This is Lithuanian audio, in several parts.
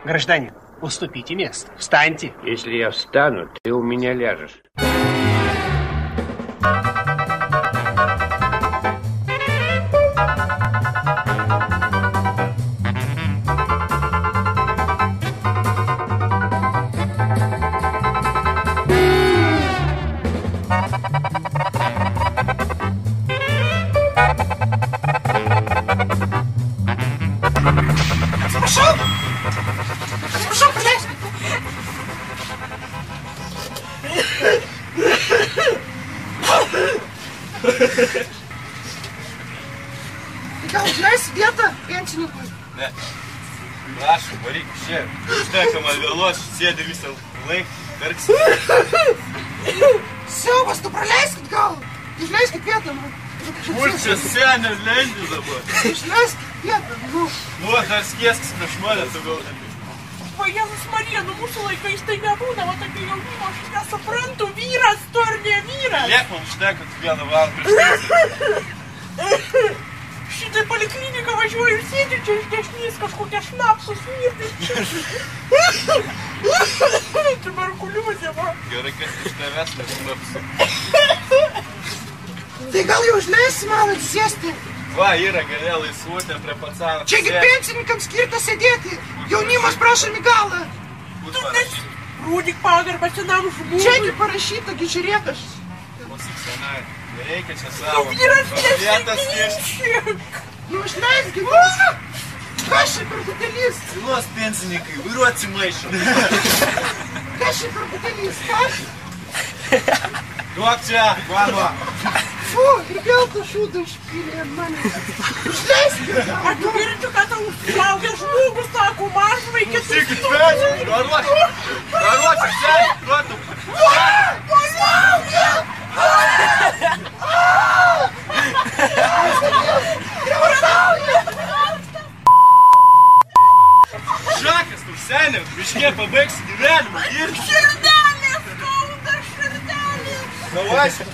Гражданин, уступите место. Встаньте. Если я встану, ты у меня ляжешь. Gal vietą pensininkui? Ne. Prašom, varyk čia. Užtekama vėlos, sėdi visą laiką, verksi. Siaubas, tu praleiskit gal? Išleiskit vietą, man. Kur čia senė lendi dabar? Išleiskit vietą, nu. Nu, dar skieskis prieš mane, tu gal ne. Va, Jėzus Marija, nu mūsų laikais tai nebūna, va tokio jaunimo, aš nesuprantu, vyras tu ar ne vyras? Liek man užteka, tu vieną valandą prieš tai. Šitai polikliniką važiuoju ir sėdžiu čia iš dešinės kažkokia šnapsus mirti. Tuberkuliozė, va. Gerai, kad iš tavęs nešnapsu. Tai gal jau išleisi man atsisėsti? Va, yra galė laisvuotė prie pacano. Čiagi pensininkams skirta sėdėti. Jaunimas prašom į galą. Tu rūdik pagarbą senam žmogui. Čiagi parašyta, gi žiūrėk aš. Klausyk, senai, nereikia čia savo. Vyras Vietas skirti. Nu, išleisk, gi. Kas čia per butelis? Silos pensininkai, vairuoti maišą. Kas čia per butelis? Kas? Duok čia, mano. Fu, ir vėl tą šūdą išpylė mane. Išleisk, gi. Ar tu girdi, kad tau suaugęs žmogus sako, mažvaikis? Klausykit, pensininkai, varuočiau, seniai, duotum. Žakas, tu senė, miškė pabaigsi gyvenimą, girdi? Širdelė, skauda širdelė. Davaiši.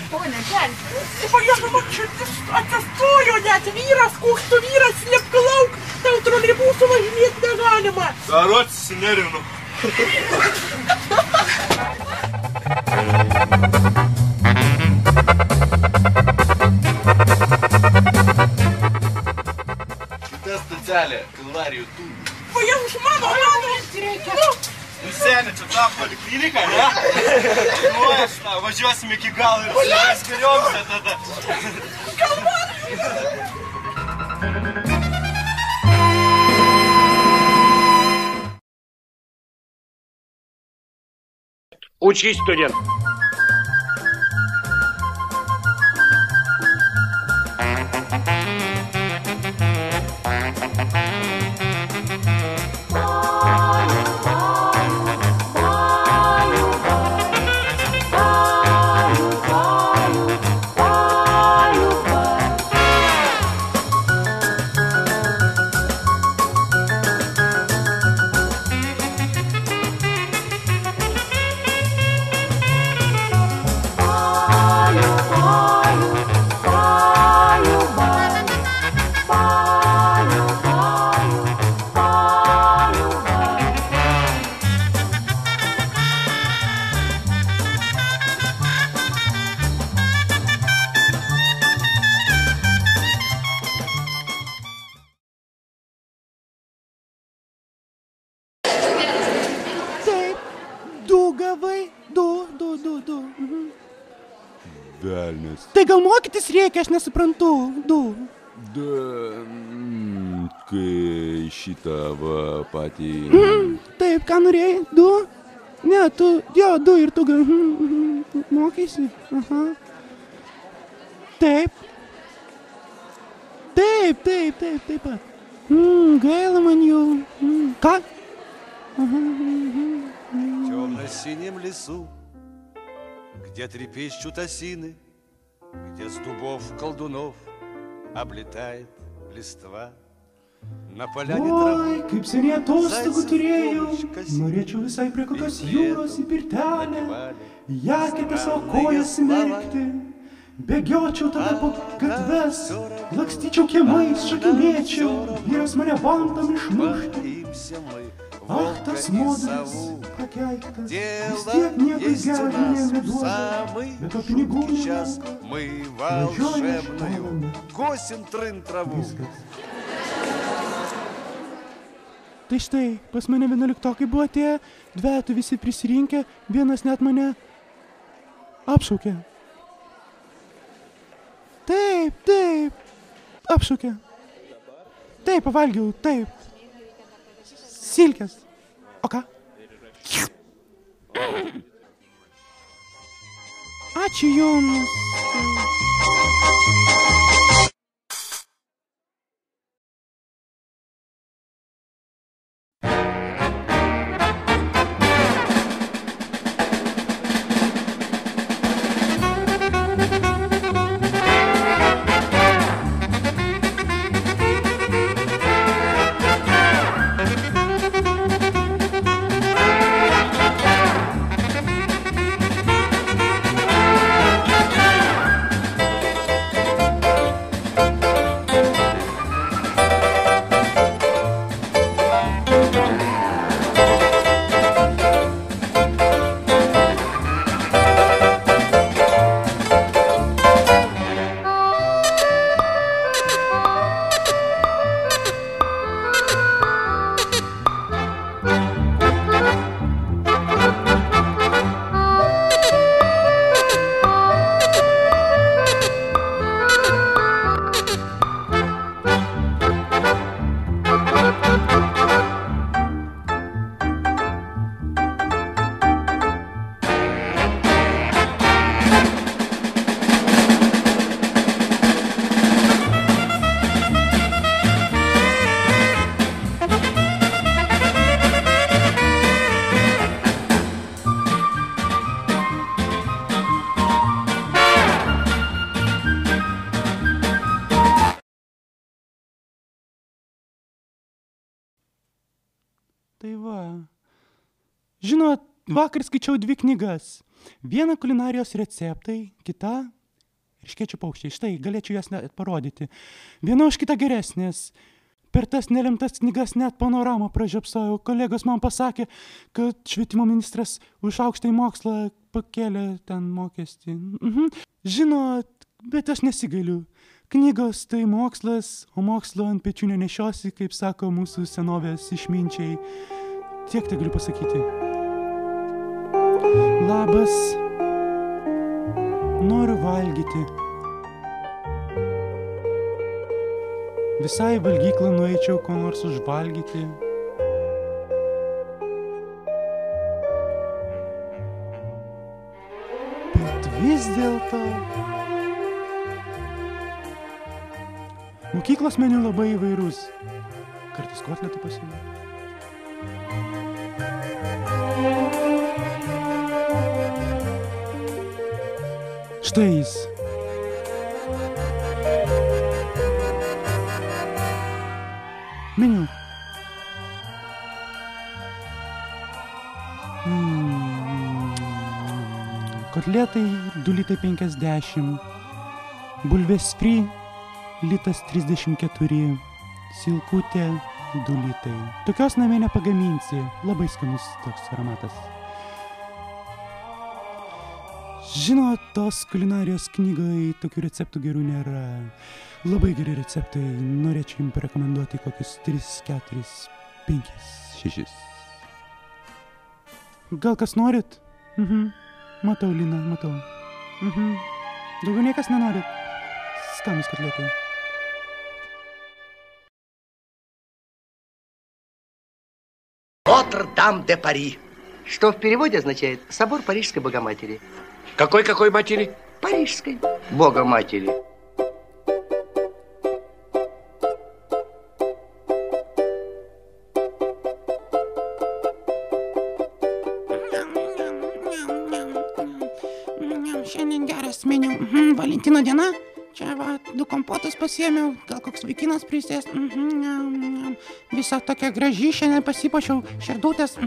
Pone, kelti. Pajėžu, man širdis atsistojo net vyras, koks tu vyras, liepk lauk, tau troleibusų važinėti negalima. Darotis sunervinu. Šitą specialią kalvarijų tūbį. Pajėžu, mano, reikia. Nu, senė, čia tavo polikliniką, ne? Nu, aš na, važiuosim iki galo ir savęs geriausia tada. Учись, студент. Velnis. Tai gal mokytis reikia, aš nesuprantu. Kai šitą va patį... Taip, ką norėjai? Ne, tu, jo, ir tu gal mokaisi. Taip. Taip pat. Gaila man jau. Ką? В темно-синем лесу, где трепещут осины, где с дубов колдунов облетает листва. На поляне Oi, kaip seniai atostogų turėjau, norėčiau visai prie kokios jūros į pirtelę, ją kitą savo kojas smerkti, Bėgiočiau tada po gatves, lakstyčiau kiemais, šakinėčiau, vyras mane vantam išmuštų. Ach, tas modelis prakeiktas, vis tiek niekas gero žmonėm neduoda, bet to pinigų nemoka. Važiuoja školame. Viskas. Tai štai, pas mane 11-okai buvo atėję, dvejetų visi prisirinkę, vienas net mane apšaukė. Taip, apšaukė. Taip, pavalgiau, taip. Silkės. O ką? Ačiū jums. Tai va. Žinot, vakar skaičiau 2 knygas. Viena kulinarijos receptai, kita erškėčių paukščiai. Štai, galėčiau jas net parodyti. Viena už kitą geresnės. Per tas nelemtas knygas net panoramą pražiopsojau. Kolegos man pasakė, kad švietimo ministras už aukštąjį mokslą pakėlė ten mokestį. Žinot, bet aš nesigailiu. Knygos tai mokslas, o mokslo ant pečių nenešiosi, kaip sako mūsų senovės išminčiai. Tiek tai galiu pasakyti. Labas. Noriu valgyti. Visai valgyklą nueičiau, ko nors užvalgyti. Bet vis dėlto mokyklos meniu labai įvairus. Kartais kotletų pasiūlė. Štai jis. Meniu. Kotletai 2,50 litai. Bulvės fri 1,34 litai. Silkutė 2 litai. Tokios namie nepagaminsi. Labai skanus toks aromatas. Žinot, tos kulinarijos knygai tokių receptų gerų nėra. Labai geri receptai. Norėčiau jums parekomenduoti kokius 3, 4, 5, 6. Gal kas norit? Matau, Lina, matau. Daugiau niekas nenorit. Skanus kotletai. Нотр-Дам де Пари, что в переводе означает «Собор Парижской Богоматери». Какой матери? Парижской Богоматери. Šiandien geras meniu. Valentino diena. Čia va, 2 kompotus pasiėmiau. Gal koks vaikinas prisės. Visa tokia graži. Šiandien pasipuošiau šerdutės.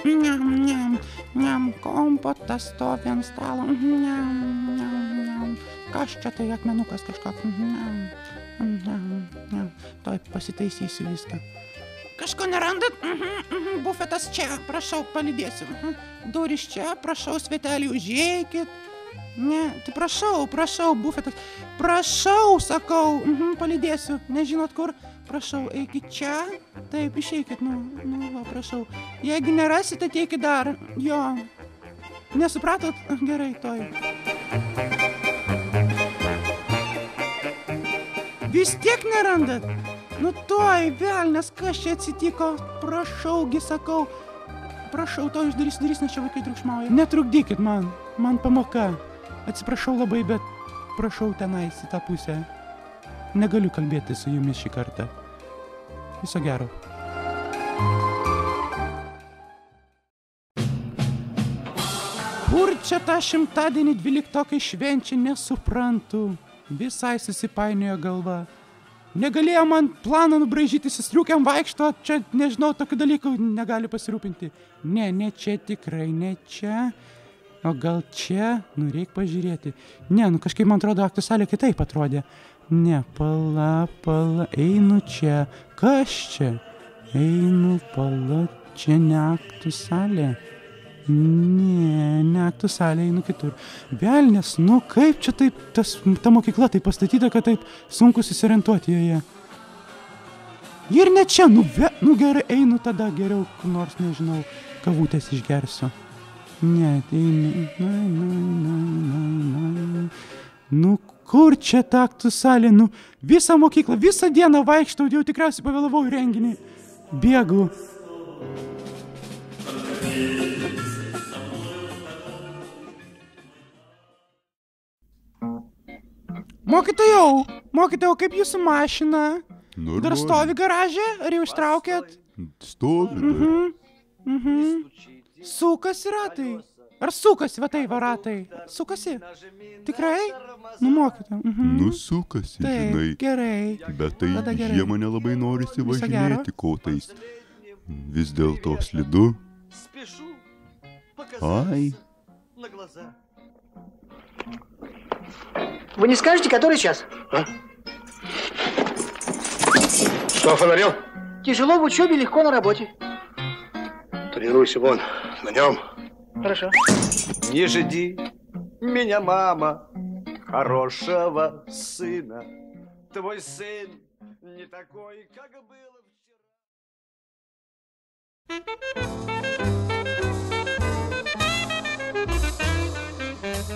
Niam, niam, niam, kompotas stovi ant stalo. Niam, niam, niam. Kas čia tai akmenukas kažkoks? Niam, niam, niam. Tuoj pasitaisysiu viską. Kažko nerandat? Bufetas čia, prašau, palydėsiu. Durys čia, prašau, svetelį užeikit. Ne, tai prašau, bufetas. Prašau, sakau, palydėsiu. Nežinot kur? Prašau, eikit čia. Taip, išeikit, va, prašau. Jeigu nerasit, ateikit dar. Jo. Nesupratot? Gerai, toj. Vis tiek nerandat? Nu toj, velnias, kas čia atsitiko? Prašaugi, sakau. Prašau, to uždarysiu duris, nes čia vaikai triukšmauja. Netrukdykit man pamoka. Atsiprašau labai, bet prašau tenais į tą pusę. Negaliu kalbėti su jumis šį kartą. Viso gero. Kur čia tą šimtadienį 12-okai švenčia, nesuprantu. Visai susipainiojo galva. Negalėjo man planą nubraižyti, sustriukiam vaikšto, čia, nežinau, tokių dalykų negali pasirūpinti. Ne čia tikrai, ne čia. O gal čia? Reik pažiūrėti. Ne, kažkaip man atrodo, aktų salė kitaip atrodė. Ne, pala, einu čia. Kas čia? Einu, pala, čia ne aktų salė. Ne aktų salė, einu kitur. Velnias, kaip čia taip, ta mokykla taip pastatyta, kad taip sunku susirientuoti joje. Ir ne čia, gerai, einu tada geriau, nors nežinau, kavutės išgersiu. Ne, einu. Kur čia ta aktų salė? Visą mokyklą, visą dieną vaikštau, jau tikriausiai pavėlavau į renginį. Bėgu. Mokytojau, kaip jūsų mašina? Dar stovi garaže? Ar jau ištraukėt? Stovi. Sukasi ratai? Ar sukasi, va tai ratai? Sukasi? Tikrai? Mokytojau. Sukasi, žinai. Taip, gerai. Bet tai žiemą nelabai norisi važinėti kotais. Vis dėlto slidu. Ai. Вы не скажете, который час? Что офонарел? Тяжело в учебе, легко на работе. Тренируйся вон, на нем. Хорошо. Не жди меня, мама, хорошего сына. Твой сын не такой, как было вчера.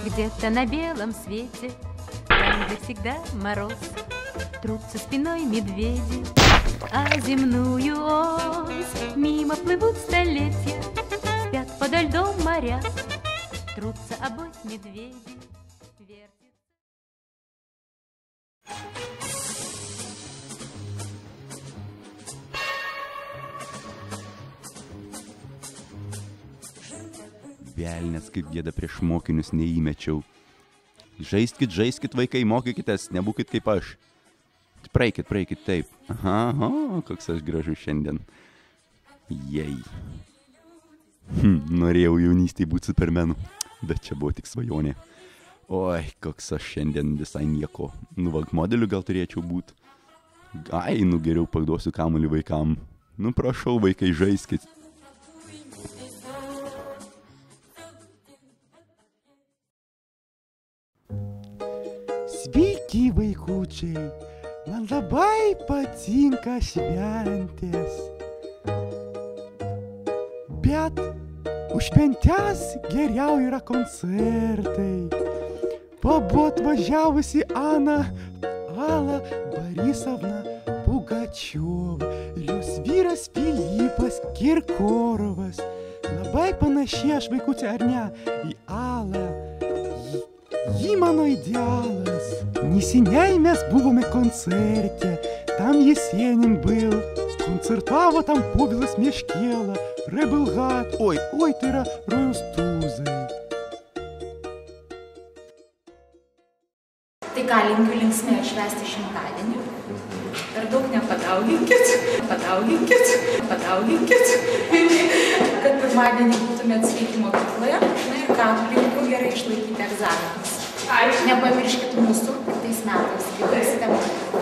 Где-то на белом свете, там, где всегда мороз, трутся спиной медведи, а земную ось мимо плывут столетия, спят подо льдом моря, трутся обось медведи. Velnias, kaip gėda prieš mokinius neįmečiau. Žaiskit, vaikai, mokykitės, nebūkit kaip aš. Praeikit, taip. Aha, koks aš gražus šiandien. Jei. Norėjau jaunystėje būti supermenu, bet čia buvo tik svajonė. Oi, koks aš šiandien visai nieko. Modeliu gal turėčiau būti. Ai, geriau paduosiu kamuolį vaikam. Prašau, vaikai, žaiskit. Sveiki, vaikučiai, man labai patinka šventės. Bet už šventes geriau yra koncertai. Buvo atvažiavusi Ala Borisovna Pugačiova ir jos vyras Filipas Kirkorovas. Labai panašiai aš, vaikučiai, ar ne, į Alą. Ji mano idealas. Neseniai mes buvome koncerte. Там Есенин был. Концертavo там Povilas Meškėla, Rebelhat. Oi, tai yra Rojaus Tūzai. Tai ką, linkiu linksmai atšvęsti šimtadienį. Per daug nepadauginkit. Kad pirmadienį pirmadienį būtumėt sveiki mokykloje, na ir ką, linkiu gerai išlaikyti egzaminus. Nepamirškit mūsų kitais metais, kai baigsit mokyklą.